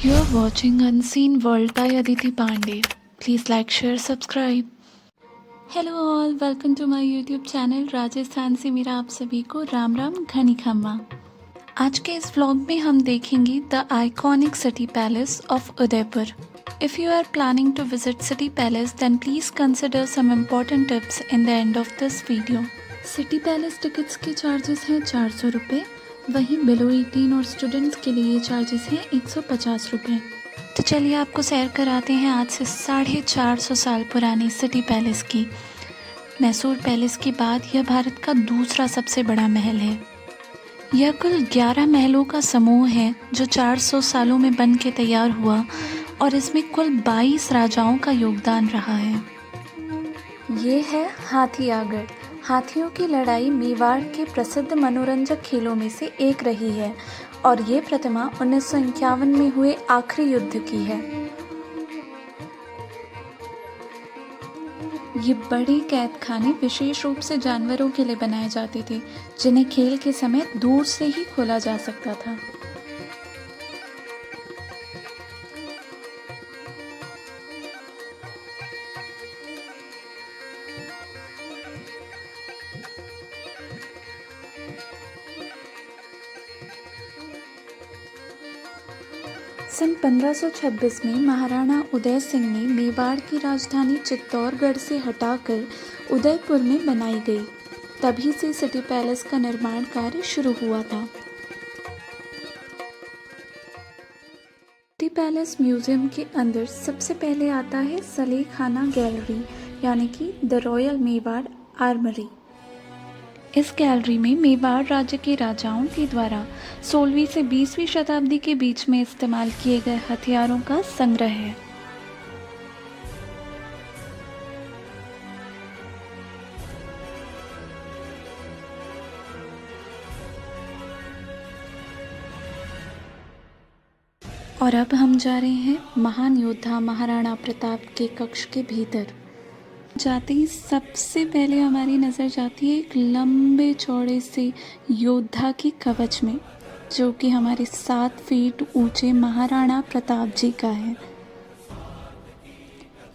You are watching Unseen World by Aditi Pandey. Please like, share, subscribe. Hello all, welcome to my YouTube channel. Rajasthan से मेरा आप सभी को राम राम घनी खम्मा। आज के इस व्लॉग में हम देखेंगे the iconic city palace of Udaipur. If you are planning to visit city palace then please consider some important tips in the end of this video. City palace tickets के चार्जेस हैं 400 रुपये, वहीं बिलो 18 और students के लिए charges हैं 150 रुपये। तो चलिए आपको सैर कराते हैं आज से 450 साल पुरानी सिटी पैलेस की। मैसूर पैलेस के बाद यह भारत का दूसरा सबसे बड़ा महल है। यह कुल 11 महलों का समूह है जो 400 सालों में बन के तैयार हुआ और इसमें कुल 22 राजाओं का योगदान रहा है। ये है हाथी आगढ़। हाथियों की लड़ाई मेवाड़ के प्रसिद्ध मनोरंजक खेलों में से एक रही है और ये प्रतिमा 1951 में हुए आखिरी युद्ध की है। ये बड़े कैद खाने विशेष रूप से जानवरों के लिए बनाए जाते थे, जिन्हें खेल के समय दूर से ही खोला जा सकता था। सन 1526 में महाराणा उदय सिंह ने मेवाड़ की राजधानी चित्तौड़गढ़ से हटाकर उदयपुर में बनाई गई। तभी से सिटी पैलेस का निर्माण कार्य शुरू हुआ था। सिटी पैलेस म्यूजियम के अंदर सबसे पहले आता है सलेखाना गैलरी, यानी कि द रॉयल मेवाड़ आर्मरी। इस गैलरी में मेवाड़ राज्य के राजाओं के द्वारा 16वीं से 20वीं शताब्दी के बीच में इस्तेमाल किए गए हथियारों का संग्रह है। और अब हम जा रहे हैं महान योद्धा महाराणा प्रताप के कक्ष के भीतर। जाते ही सबसे पहले हमारी नज़र जाती है एक लंबे चौड़े से योद्धा की कवच में, जो कि हमारे 7 फीट ऊंचे महाराणा प्रताप जी का है।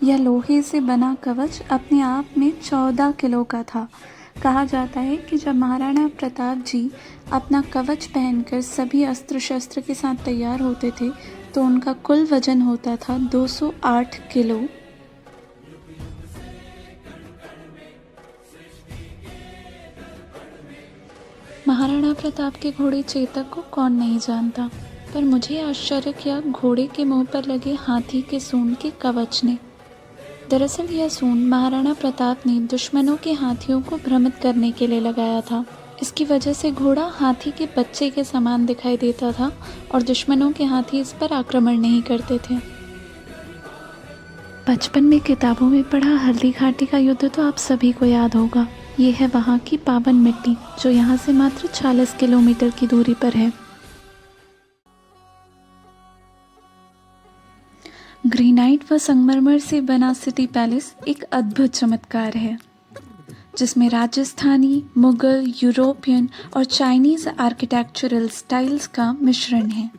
यह लोहे से बना कवच अपने आप में 14 किलो का था। कहा जाता है कि जब महाराणा प्रताप जी अपना कवच पहनकर सभी अस्त्र शस्त्र के साथ तैयार होते थे तो उनका कुल वजन होता था 208 किलो। महाराणा प्रताप के घोड़े चेतक को कौन नहीं जानता, पर मुझे आश्चर्य किया घोड़े के मुंह पर लगे हाथी के सूंड के कवच ने। दरअसल यह सूंड महाराणा प्रताप ने दुश्मनों के हाथियों को भ्रमित करने के लिए लगाया था। इसकी वजह से घोड़ा हाथी के बच्चे के समान दिखाई देता था और दुश्मनों के हाथी इस पर आक्रमण नहीं करते थे। बचपन में किताबों में पढ़ा हल्दी घाटी का युद्ध तो आप सभी को याद होगा। ये है वहाँ की पावन मिट्टी, जो यहाँ से मात्र 40 किलोमीटर की दूरी पर है। ग्रेनाइट व संगमरमर से बना सिटी पैलेस एक अद्भुत चमत्कार है, जिसमें राजस्थानी, मुगल, यूरोपियन और चाइनीज आर्किटेक्चरल स्टाइल्स का मिश्रण है।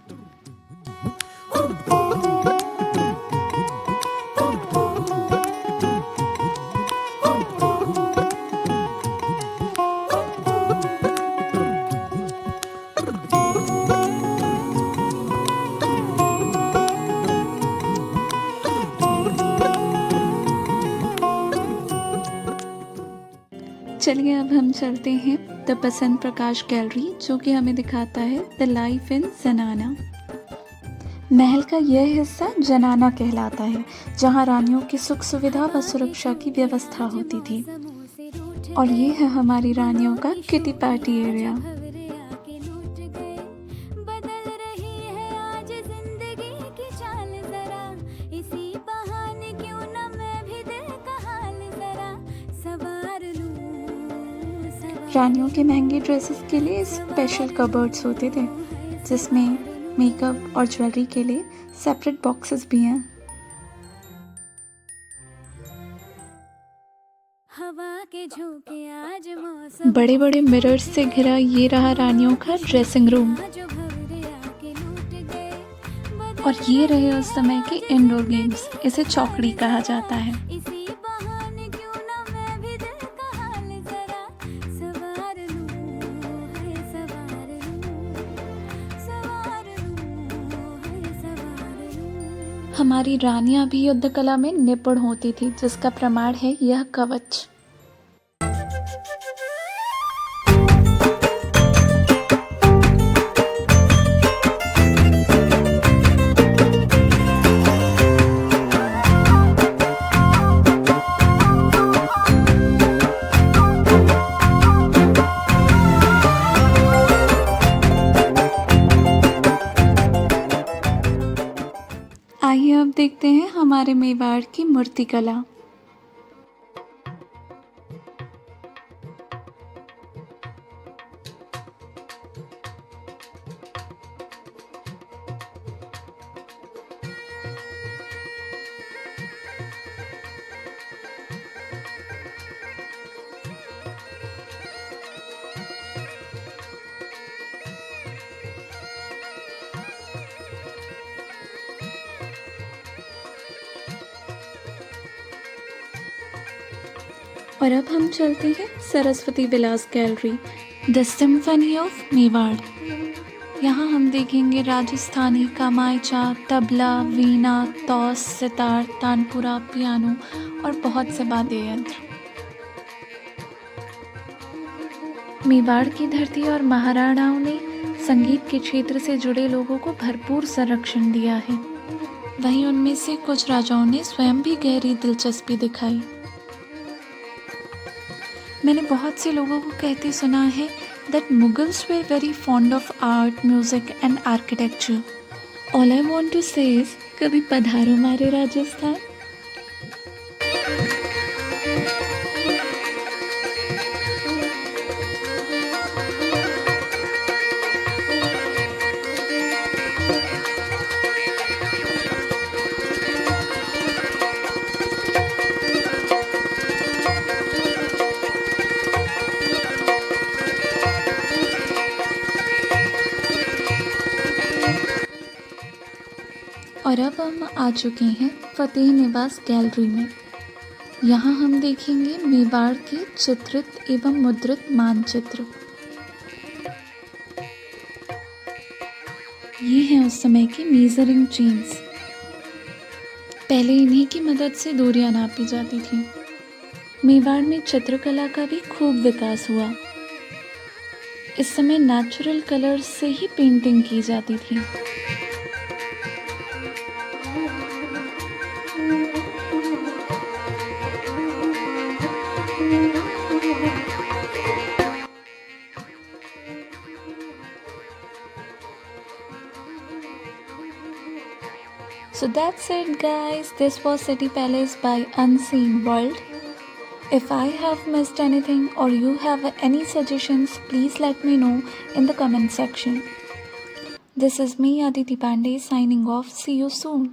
चलिए अब हम चलते हैं द बसंत प्रकाश गैलरी, जो कि हमें दिखाता है द लाइफ इन जनाना। महल का यह हिस्सा जनाना कहलाता है, जहां रानियों की सुख सुविधा व सुरक्षा की व्यवस्था होती थी। और ये है हमारी रानियों का किटी पार्टी एरिया। रानियों के महंगे ड्रेसेस के लिए स्पेशल कबर्ड्स होते थे, जिसमें मेकअप और ज्वेलरी के लिए सेपरेट बॉक्सेस भी हैं। बड़े बड़े मिरर्स से घिरा ये रहा रानियों का ड्रेसिंग रूम। और ये रहे उस समय के इंडोर गेम्स। इसे चौकड़ी कहा जाता है। इसी बहाने क्यों ना मैं भी दिल का हाल जरा सवार लूं, है सवार लूं, सवार लूं, है सवार लूं। हमारी रानियां भी युद्ध कला में निपुण होती थी, जिसका प्रमाण है यह कवच। आइए अब देखते हैं हमारे मेवाड़ की मूर्तिकला। और अब हम चलते हैं Saraswati Vilas gallery, the symphony of Mewar. यहाँ हम देखेंगे राजस्थानी, कामायचा, तबला, वीणा, तौस, सितार, तानपुरा, पियानो और बहुत से वाद्य यंत्र। मेवाड़ की धरती और महाराणाओं ने संगीत के क्षेत्र से जुड़े लोगों को भरपूर संरक्षण दिया है। वहीं उनमें से कुछ राजाओं ने स्वयं भी गहरी दिलचस्पी दिखाई। मैंने बहुत से लोगों को कहते सुना है that Mughals were very fond of art, music and architecture. All I want to say is, कभी पधारो हमारे राजस्थान। और अब हम आ चुके हैं फतेह निवास गैलरी में। यहाँ हम देखेंगे मेवाड़ के चित्रित एवं मुद्रित मानचित्र। ये हैं उस समय की मेजरिंग चेन्स। पहले इन्हीं की मदद से दूरियां नापी जाती थी। मेवाड़ में चित्रकला का भी खूब विकास हुआ। इस समय नेचुरल कलर्स से ही पेंटिंग की जाती थी। So that's it guys, this was City Palace by Unseen World. If I have missed anything or you have any suggestions, please let me know in the comment section. This is me Aditi Pandey signing off. See you soon.